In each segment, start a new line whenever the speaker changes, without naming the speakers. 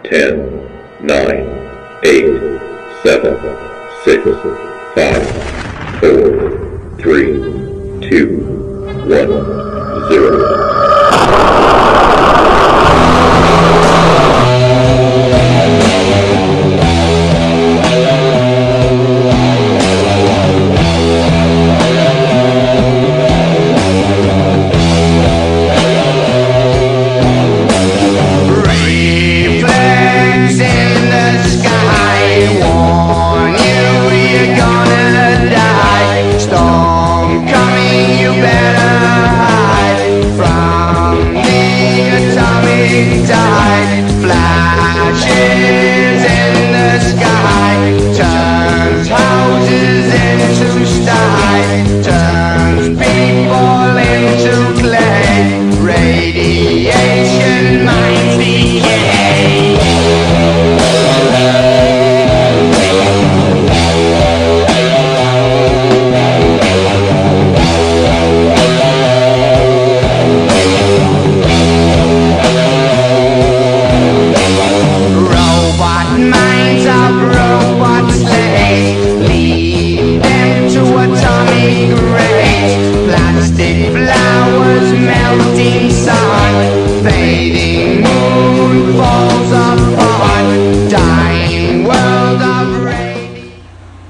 10, 9, 8, 7, 6, 5, 4, 3, 2, 1, 0.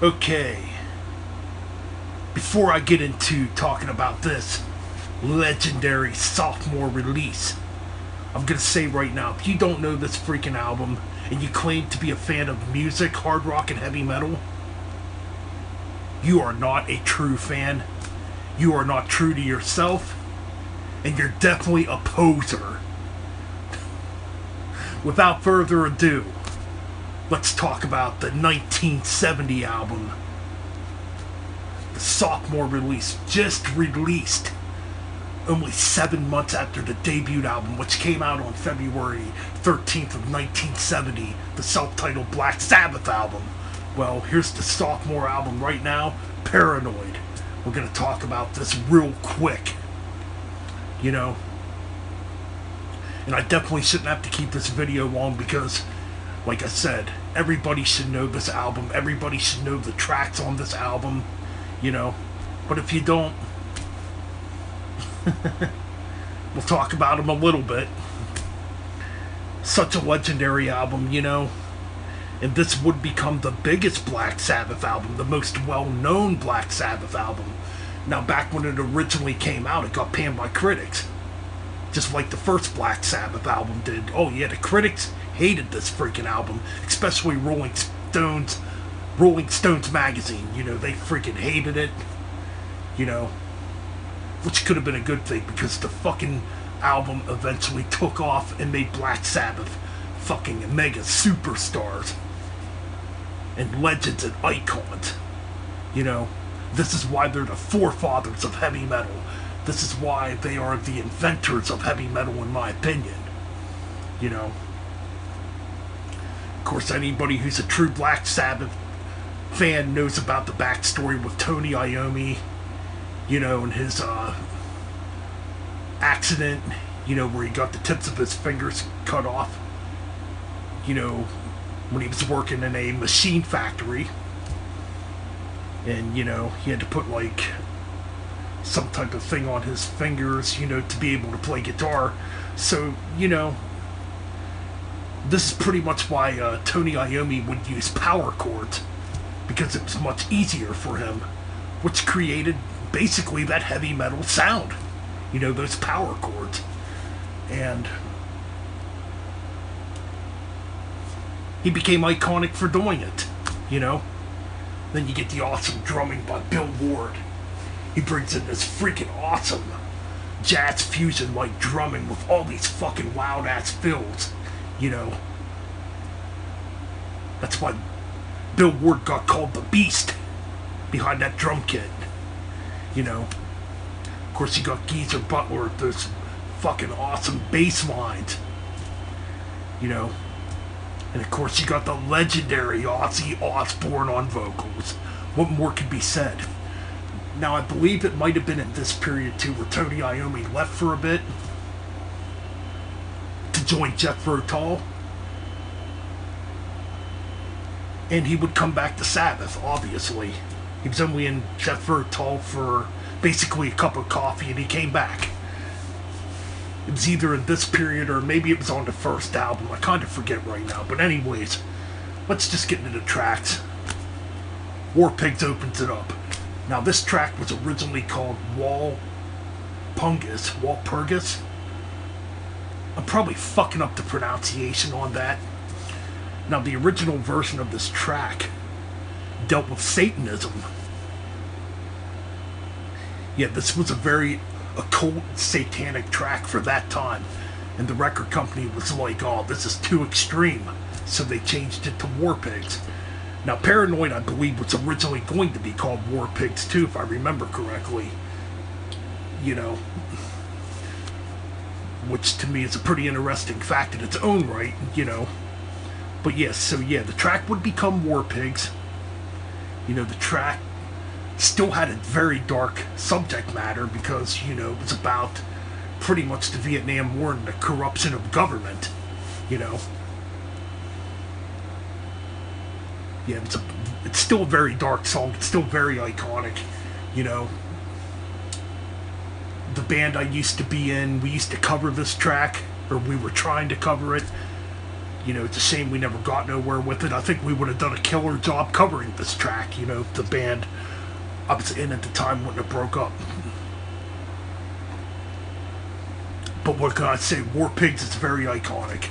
Okay, before I get into talking about this legendary sophomore release, I'm gonna say right now, if you don't know this freaking album and you claim to be a fan of music, hard rock, and heavy metal, you are not a true fan, you are not true to yourself, and you're definitely a poser. Without further ado, let's talk about the 1970 album. The sophomore release, just released only 7 months after the debut album, which came out on February 13th of 1970, the self-titled Black Sabbath album. Well, here's the sophomore album right now, Paranoid. We're going to talk about this real quick, you know. And I definitely shouldn't have to keep this video long because, like I said, everybody should know this album. Everybody should know the tracks on this album, you know. But if you don't, we'll talk about them a little bit. Such a legendary album, you know. And this would become the biggest Black Sabbath album, the most well-known Black Sabbath album. Now, back when it originally came out, it got panned by critics. Just like the first Black Sabbath album did. Oh yeah, the critics hated this freaking album, especially Rolling Stones magazine. You know, they freaking hated it. You know, which could have been a good thing because the fucking album eventually took off and made Black Sabbath fucking mega superstars and legends and icons. You know, this is why they're the forefathers of heavy metal. This is why they are the inventors of heavy metal, in my opinion. You know. Of course, anybody who's a true Black Sabbath fan knows about the backstory with Tony Iommi, you know, and his accident, you know, where he got the tips of his fingers cut off, you know, when he was working in a machine factory. And, you know, he had to put, like, some type of thing on his fingers, you know, to be able to play guitar. So, you know, this is pretty much why Tony Iommi would use power chords, because it was much easier for him, which created basically that heavy metal sound, you know, those power chords. And he became iconic for doing it, you know. Then you get the awesome drumming by Bill Ward. He brings in this freaking awesome jazz fusion like drumming with all these fucking loud ass fills, you know. That's why Bill Ward got called the Beast behind that drum kit, you know. Of course, you got Geezer Butler with those fucking awesome bass lines, you know. And of course, you got the legendary Ozzy Osbourne on vocals. What more could be said? Now, I believe it might have been in this period, too, where Tony Iommi left for a bit to join Jethro Tull. And he would come back to Sabbath, obviously. He was only in Jethro Tull for basically a cup of coffee, and he came back. It was either in this period or maybe it was on the first album. I kind of forget right now. But anyways, let's just get into the tracks. War Pigs opens it up. Now this track was originally called Walpurgis. I'm probably fucking up the pronunciation on that. Now the original version of this track dealt with Satanism. Yeah, this was a very occult, satanic track for that time. And the record company was like, oh, this is too extreme. So they changed it to War Pigs. Now, Paranoid, I believe, was originally going to be called War Pigs, too, if I remember correctly. You know, which to me is a pretty interesting fact in its own right, you know. But yes, so yeah, the track would become War Pigs. You know, the track still had a very dark subject matter because, you know, it was about pretty much the Vietnam War and the corruption of government, you know. Yeah, it's still a very dark song. It's still very iconic, you know. The band I used to be in, we used to cover this track, or we were trying to cover it. You know, it's a shame we never got nowhere with it. I think we would have done a killer job covering this track, you know, the band I was in at the time wouldn't have broke up. But what can I say? War Pigs is very iconic.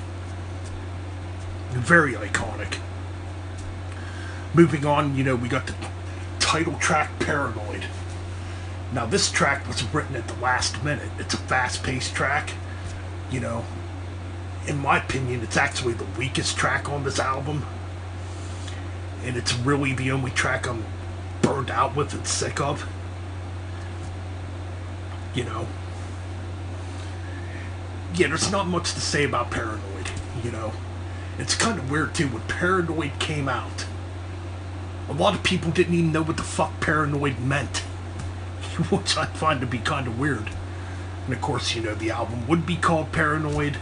Very iconic. Moving on, you know, we got the title track, Paranoid. Now, this track was written at the last minute. It's a fast-paced track. You know, in my opinion, it's actually the weakest track on this album. And it's really the only track I'm burned out with and sick of. You know. Yeah, there's not much to say about Paranoid, you know. It's kind of weird, too. When Paranoid came out, a lot of people didn't even know what the fuck Paranoid meant. Which I find to be kind of weird. And of course, you know, the album would be called Paranoid.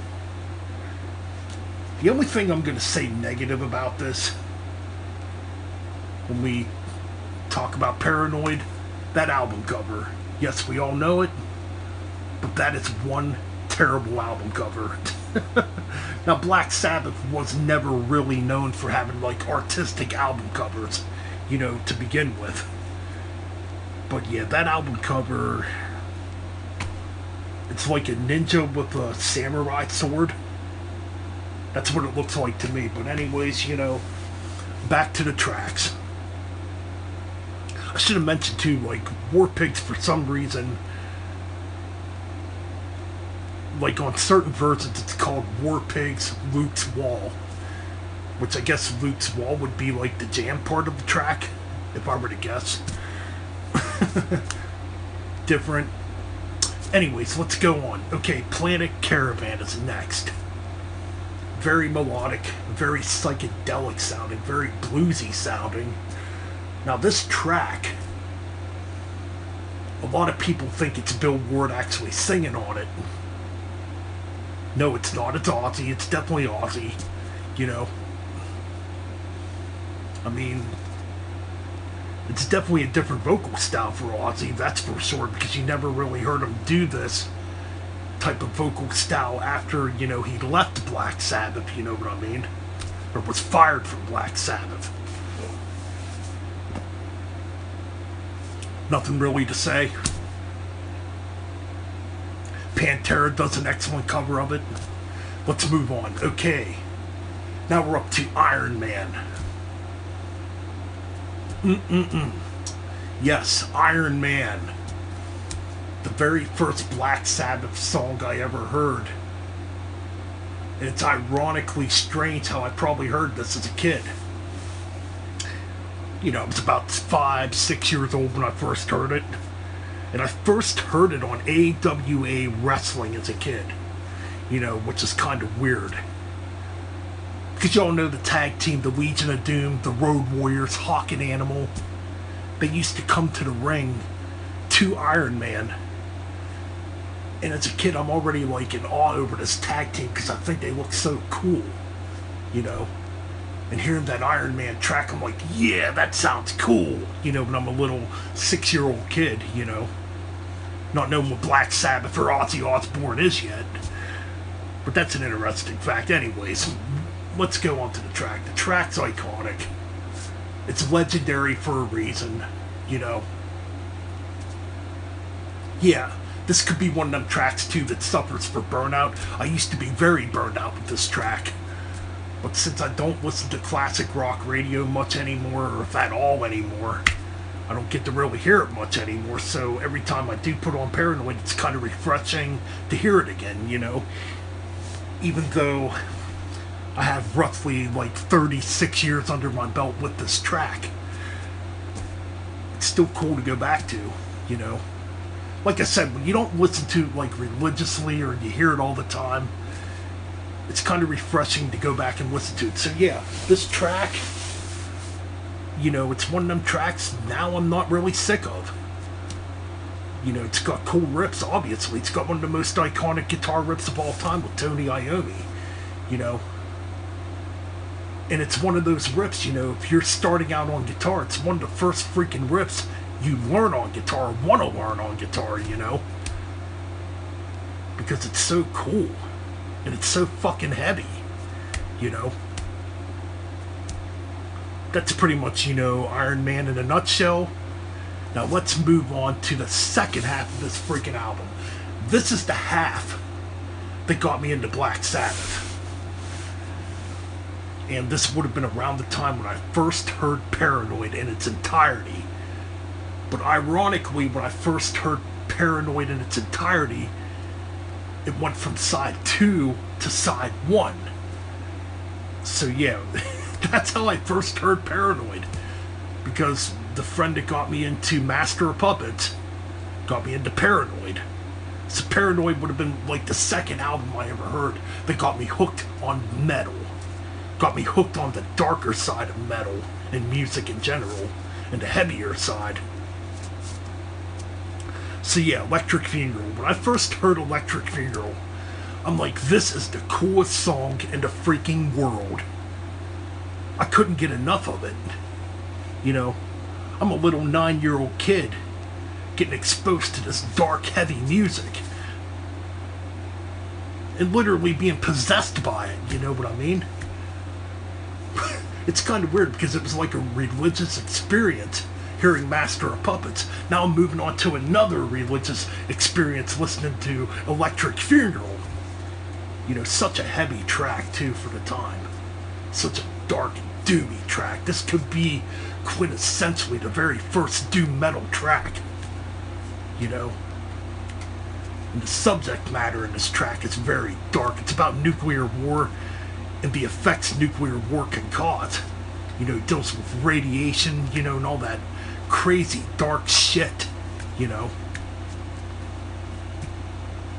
The only thing I'm going to say negative about this, when we talk about Paranoid, that album cover. Yes, we all know it, but that is one terrible album cover. Now, Black Sabbath was never really known for having, like, artistic album covers, you know, to begin with. But yeah, that album cover, it's like a ninja with a samurai sword. That's what it looks like to me. But anyways, you know, back to the tracks. I should have mentioned too, like, War Pigs, for some reason, like on certain versions, it's called War Pigs Luke's Wall. Which I guess Luke's Wall would be like the jam part of the track, if I were to guess. Different. Anyways, let's go on. Okay, Planet Caravan is next. Very melodic, very psychedelic sounding, very bluesy sounding. Now this track, a lot of people think it's Bill Ward actually singing on it. No, it's not. It's Ozzy. It's definitely Ozzy. You know. I mean, it's definitely a different vocal style for Ozzy, that's for sure, because you never really heard him do this type of vocal style after, you know, he left Black Sabbath, you know what I mean? Or was fired from Black Sabbath. Nothing really to say. Pantera does an excellent cover of it. Let's move on. Okay. Now we're up to Iron Man. Yes, Iron Man. The very first Black Sabbath song I ever heard. And it's ironically strange how I probably heard this as a kid. You know, I was about 5, 6 years old when I first heard it. And I first heard it on AWA Wrestling as a kid. You know, which is kind of weird. Because y'all know the tag team, the Legion of Doom, the Road Warriors, Hawk and Animal. They used to come to the ring to Iron Man. And as a kid, I'm already like in awe over this tag team because I think they look so cool. You know. And hearing that Iron Man track, I'm like, yeah, that sounds cool. You know, when I'm a little 6-year-old kid, you know. Not knowing what Black Sabbath or Ozzy Osbourne is yet. But that's an interesting fact. Anyways, let's go on to the track. The track's iconic. It's legendary for a reason, you know. Yeah, this could be one of them tracks, too, that suffers for burnout. I used to be very burned out with this track. But since I don't listen to classic rock radio much anymore, or if at all anymore, I don't get to really hear it much anymore. So every time I do put on Paranoid, it's kind of refreshing to hear it again, you know. Even though I have roughly like 36 years under my belt with this track, it's still cool to go back to, you know. Like I said, when you don't listen to it like religiously or you hear it all the time, it's kind of refreshing to go back and listen to it. So yeah, this track, you know, it's one of them tracks now I'm not really sick of. You know, it's got cool riffs, obviously. It's got one of the most iconic guitar riffs of all time with Tony Iommi, you know. And it's one of those riffs, you know, if you're starting out on guitar, it's one of the first freaking riffs you learn on guitar, want to learn on guitar, you know. Because it's so cool. And it's so fucking heavy, you know. That's pretty much, you know, Iron Man in a nutshell. Now let's move on to the second half of this freaking album. This is the half that got me into Black Sabbath. And this would have been around the time when I first heard Paranoid in its entirety. But ironically, when I first heard Paranoid in its entirety, it went from side 2 to side 1. So yeah, that's how I first heard Paranoid. Because the friend that got me into Master of Puppets got me into Paranoid. So Paranoid would have been like the second album I ever heard that got me hooked on metal. Got me hooked on the darker side of metal and music in general, and the heavier side. So yeah, Electric Funeral. When I first heard Electric Funeral, I'm like, this is the coolest song in the freaking world. I couldn't get enough of it. You know, I'm a little 9-year-old kid getting exposed to this dark, heavy music. And literally being possessed by it, you know what I mean? It's kind of weird because it was like a religious experience hearing Master of Puppets. Now I'm moving on to another religious experience listening to Electric Funeral. You know, such a heavy track too for the time. Such a dark, doomy track. This could be quintessentially the very first doom metal track. You know? And the subject matter in this track is very dark. It's about nuclear war and the effects nuclear war can cause. You know, it deals with radiation, you know, and all that crazy dark shit, you know.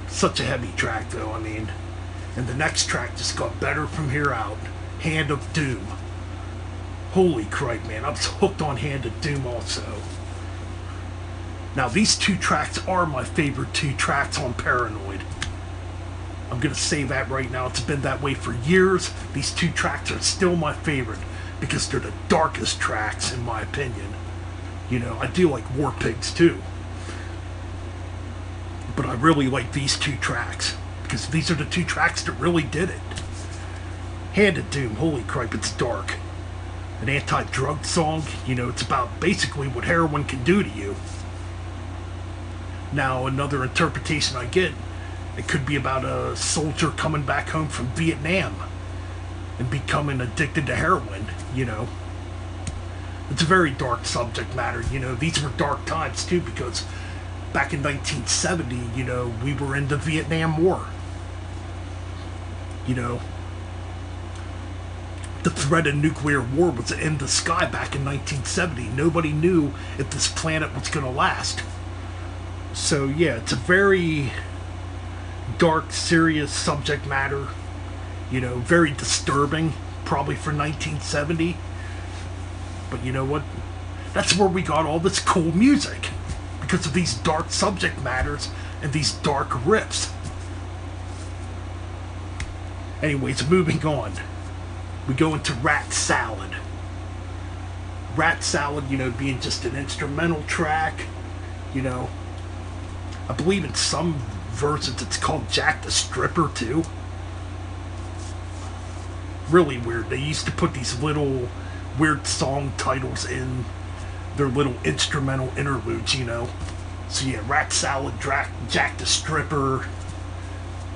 Such a heavy track though, I mean. And the next track just got better from here out. Hand of Doom. Holy crap, man, I was hooked on Hand of Doom also. Now these two tracks are my favorite two tracks on Paranoid. I'm gonna say that right now. It's been that way for years. These two tracks are still my favorite because they're the darkest tracks in my opinion. You know, I do like War Pigs too. But I really like these two tracks because these are the two tracks that really did it. Hand of Doom, holy crap, it's dark. An anti-drug song, you know, it's about basically what heroin can do to you. Now, another interpretation I get, it could be about a soldier coming back home from Vietnam and becoming addicted to heroin, you know. It's a very dark subject matter, you know. These were dark times, too, because back in 1970, you know, we were in the Vietnam War. You know, the threat of nuclear war was in the sky back in 1970. Nobody knew if this planet was going to last. So, yeah, it's a very dark, serious subject matter. You know, very disturbing, probably for 1970. But you know what? That's where we got all this cool music. Because of these dark subject matters and these dark riffs. Anyways, moving on. we go into Rat Salad. Rat Salad, being just an instrumental track, I believe in some versions it's called Jack the Stripper too. Really weird. They used to put these little weird song titles in their little instrumental interludes, So yeah, Rat Salad, Jack the Stripper.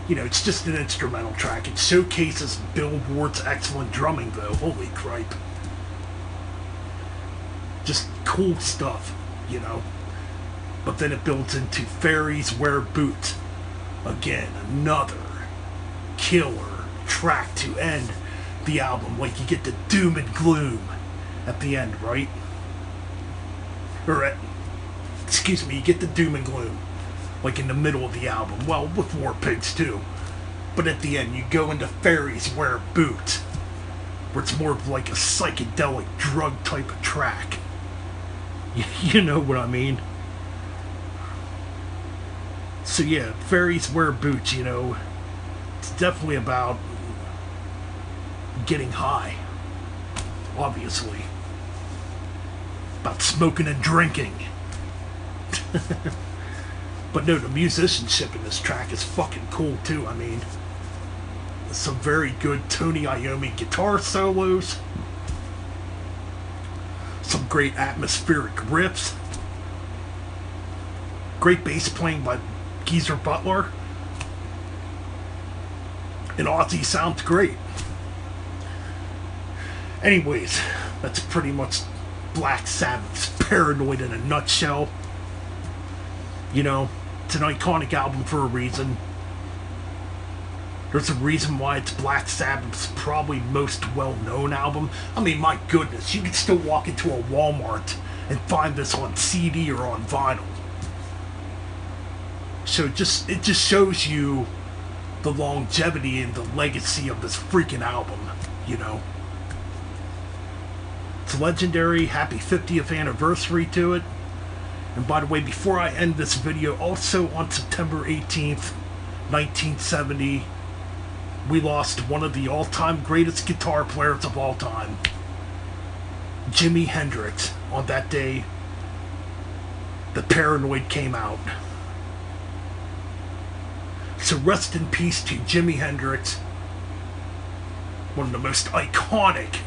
It's just an instrumental track. It showcases Billboard's excellent drumming, though. Holy cripe. Just cool stuff, But then it builds into Fairies Wear Boots. Again, another killer track to end the album. Like, you get the doom and gloom at the end, right? You get the doom and gloom, like in the middle of the album. Well, with War Pigs too. But at the end, you go into Fairies Wear Boots, where it's more of like a psychedelic drug type of track. You know what I mean? So yeah, Fairies Wear Boots, it's definitely about getting high, obviously. About smoking and drinking. But no, the musicianship in this track is fucking cool too. I mean, some very good Tony Iommi guitar solos, some great atmospheric riffs, great bass playing by Geezer Butler, and Ozzy sounds great. Anyways, that's pretty much Black Sabbath's Paranoid in a nutshell. It's an iconic album for a reason. There's a reason why it's Black Sabbath's probably most well-known album. I mean, my goodness, you can still walk into a Walmart and find this on CD or on vinyl. So it just shows you the longevity and the legacy of this freaking album, It's legendary. Happy 50th anniversary to it. And by the way, before I end this video, also on September 18th, 1970, we lost one of the all-time greatest guitar players of all time, Jimi Hendrix. On that day, the Paranoid came out. So rest in peace to Jimi Hendrix, one of the most iconic,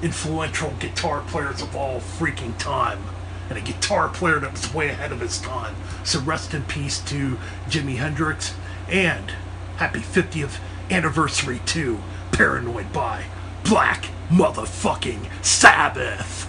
influential guitar players of all freaking time. And a guitar player that was way ahead of his time. So rest in peace to Jimi Hendrix. And happy 50th anniversary to Paranoid by Black motherfucking Sabbath.